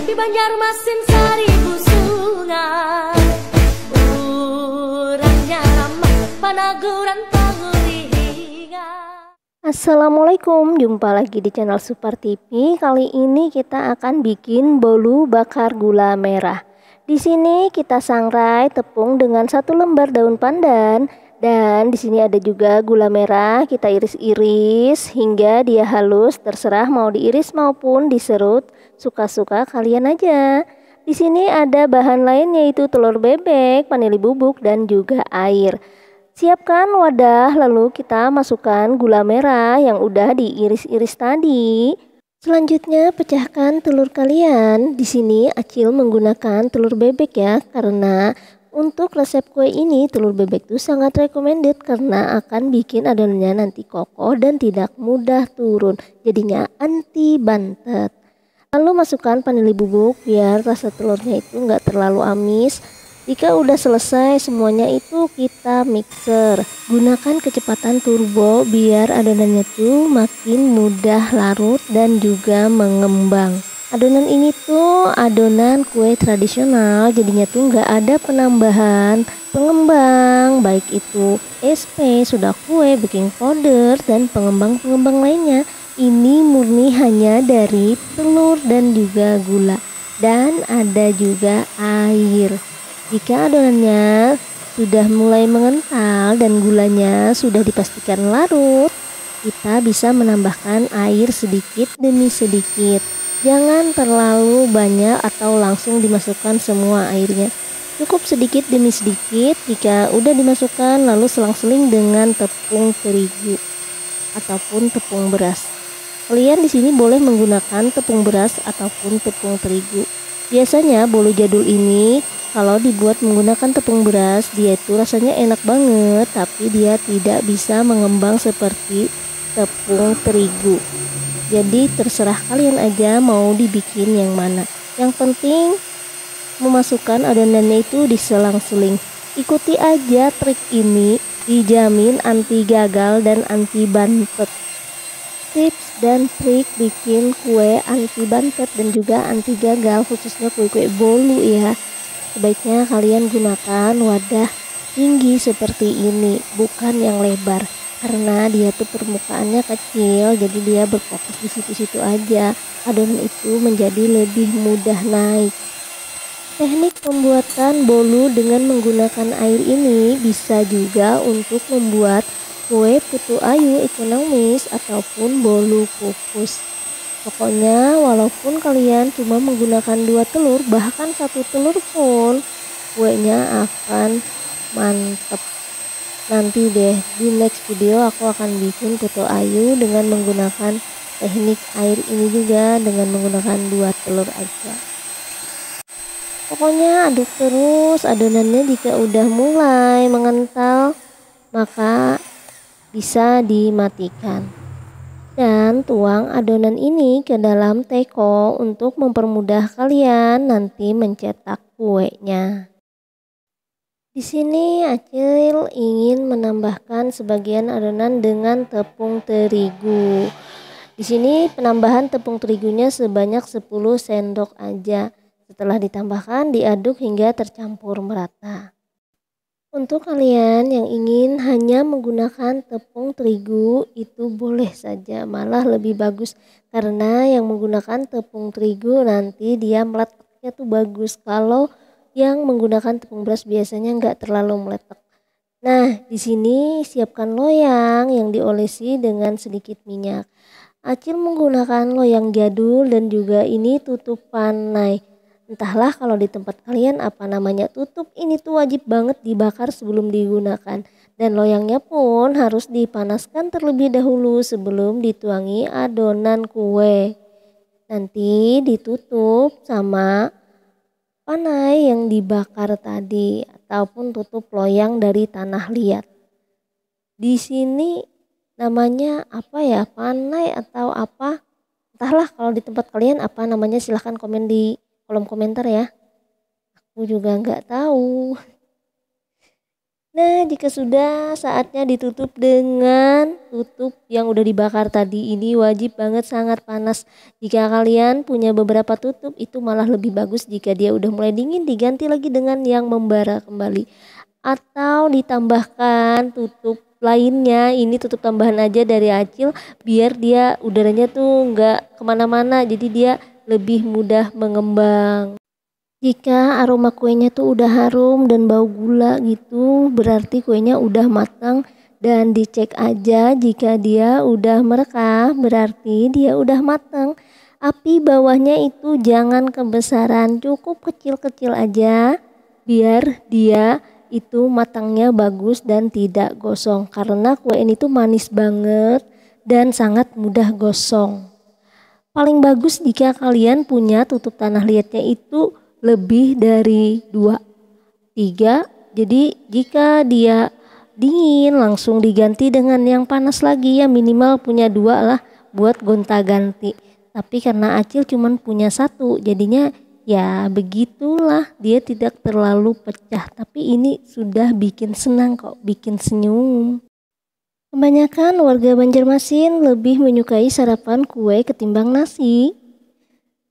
Di Banjarmasin seribu sungai, urangnya ramah panaguran pangurihingan. Assalamualaikum, jumpa lagi di channel Super TV. Kali ini kita akan bikin bolu bakar gula merah. Di sini kita sangrai tepung dengan 1 lembar daun pandan, dan di sini ada juga gula merah. Kita iris-iris hingga dia halus, terserah mau diiris maupun diserut, suka-suka kalian aja. Di sini ada bahan lain yaitu telur bebek, vanili bubuk, dan juga air. Siapkan wadah, lalu kita masukkan gula merah yang udah diiris-iris tadi. Selanjutnya pecahkan telur kalian. Di sini Acil menggunakan telur bebek ya, karena untuk resep kue ini telur bebek itu sangat recommended karena akan bikin adonannya nanti kokoh dan tidak mudah turun. Jadinya anti bantet. Lalu masukkan vanili bubuk biar rasa telurnya itu nggak terlalu amis. Jika udah selesai semuanya itu kita mixer. Gunakan kecepatan turbo biar adonannya tuh makin mudah larut dan juga mengembang. Adonan ini tuh adonan kue tradisional, jadinya tuh nggak ada penambahan pengembang, baik itu SP, soda kue, baking powder, dan pengembang-pengembang lainnya. Ini murni hanya dari telur dan juga gula, dan ada juga air. Jika adonannya sudah mulai mengental dan gulanya sudah dipastikan larut, kita bisa menambahkan air sedikit demi sedikit. Jangan terlalu banyak atau langsung dimasukkan semua airnya. Cukup sedikit demi sedikit. Jika udah dimasukkan, lalu selang-seling dengan tepung terigu ataupun tepung beras. Kalian di sini boleh menggunakan tepung beras ataupun tepung terigu. Biasanya bolu jadul ini kalau dibuat menggunakan tepung beras, dia itu rasanya enak banget, tapi dia tidak bisa mengembang seperti tepung terigu. Jadi terserah kalian aja mau dibikin yang mana. Yang penting memasukkan adonannya itu diselang-seling. Ikuti aja trik ini, dijamin anti gagal dan anti bantet. Tips dan trik bikin kue anti bantet dan juga anti gagal, khususnya kue-kue bolu ya. Sebaiknya kalian gunakan wadah tinggi seperti ini, bukan yang lebar, karena dia tuh permukaannya kecil, jadi dia berfokus di situ-situ aja. Adonan itu menjadi lebih mudah naik. Teknik pembuatan bolu dengan menggunakan air ini bisa juga untuk membuat kue putu ayu ekonomis ataupun bolu kukus. Pokoknya walaupun kalian cuma menggunakan 2 telur, bahkan 1 telur pun kuenya akan mantep. Nanti deh di next video aku akan bikin putu ayu dengan menggunakan teknik air ini juga, dengan menggunakan 2 telur aja. Pokoknya aduk terus adonannya. Jika udah mulai mengental maka bisa dimatikan dan tuang adonan ini ke dalam teko untuk mempermudah kalian nanti mencetak kuenya. Di sini Acil ingin menambahkan sebagian adonan dengan tepung terigu. Di sini penambahan tepung terigunya sebanyak 10 sendok aja. Setelah ditambahkan diaduk hingga tercampur merata. Untuk kalian yang ingin hanya menggunakan tepung terigu itu boleh saja, malah lebih bagus karena yang menggunakan tepung terigu nanti dia meletaknya tuh bagus. Kalau yang menggunakan tepung beras biasanya nggak terlalu meletak. Nah, di sini siapkan loyang yang diolesi dengan sedikit minyak. Acil menggunakan loyang jadul dan juga ini tutup panai. Entahlah kalau di tempat kalian apa namanya. Tutup ini tuh wajib banget dibakar sebelum digunakan. Dan loyangnya pun harus dipanaskan terlebih dahulu sebelum dituangi adonan kue. Nanti ditutup sama panai yang dibakar tadi ataupun tutup loyang dari tanah liat. Di sini namanya apa ya, panai atau apa? Entahlah kalau di tempat kalian apa namanya, silahkan komen di kolom komentar ya. Aku juga nggak tahu. Nah, jika sudah saatnya ditutup dengan tutup yang udah dibakar tadi, ini wajib banget sangat panas. Jika kalian punya beberapa tutup, itu malah lebih bagus jika dia udah mulai dingin diganti lagi dengan yang membara kembali. Atau ditambahkan tutup lainnya, ini tutup tambahan aja dari Acil biar dia udaranya tuh nggak kemana-mana, jadi dia lebih mudah mengembang. Jika aroma kuenya tuh udah harum dan bau gula gitu, berarti kuenya udah matang, dan dicek aja jika dia udah merekah, berarti dia udah matang. Api bawahnya itu jangan kebesaran, cukup kecil-kecil aja biar dia itu matangnya bagus dan tidak gosong, karena kue ini tuh manis banget dan sangat mudah gosong. Paling bagus jika kalian punya tutup tanah liatnya itu lebih dari 2, 3. Jadi jika dia dingin langsung diganti dengan yang panas lagi, ya minimal punya 2 lah buat gonta-ganti. Tapi karena Acil cuman punya 1, jadinya ya begitulah, dia tidak terlalu pecah, tapi ini sudah bikin senang kok, bikin senyum. Kebanyakan warga Banjarmasin lebih menyukai sarapan kue ketimbang nasi.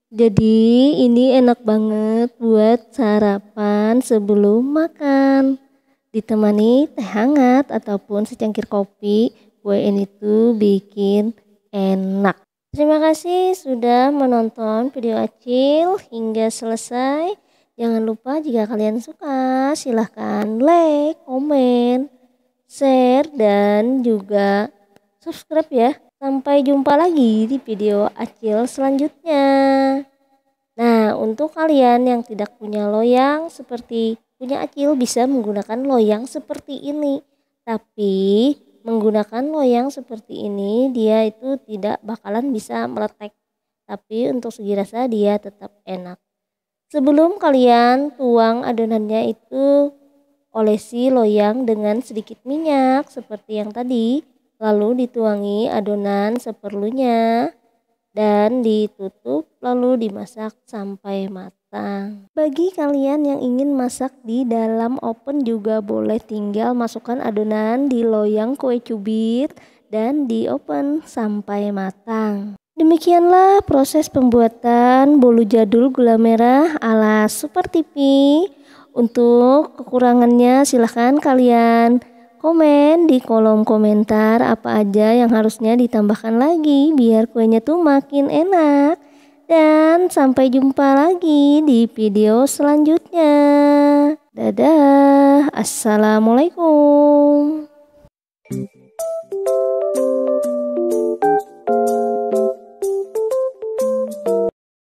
Jadi ini enak banget buat sarapan sebelum makan. Ditemani teh hangat ataupun secangkir kopi, kue ini tuh bikin enak. Terima kasih sudah menonton video Acil hingga selesai. Jangan lupa jika kalian suka silahkan like, komen, share, dan juga subscribe ya. Sampai jumpa lagi di video Acil selanjutnya. Nah, untuk kalian yang tidak punya loyang seperti punya Acil, bisa menggunakan loyang seperti ini. Tapi menggunakan loyang seperti ini dia itu tidak bakalan bisa meletek. Tapi untuk segi rasa dia tetap enak. Sebelum kalian tuang adonannya itu olesi loyang dengan sedikit minyak seperti yang tadi. Lalu dituangi adonan seperlunya dan ditutup lalu dimasak sampai matang. Bagi kalian yang ingin masak di dalam oven juga boleh, tinggal masukkan adonan di loyang kue cubit dan di oven sampai matang. Demikianlah proses pembuatan bolu jadul gula merah ala Super TV. Untuk kekurangannya silahkan kalian komen di kolom komentar apa aja yang harusnya ditambahkan lagi biar kuenya tuh makin enak. Dan sampai jumpa lagi di video selanjutnya. Dadah, assalamualaikum.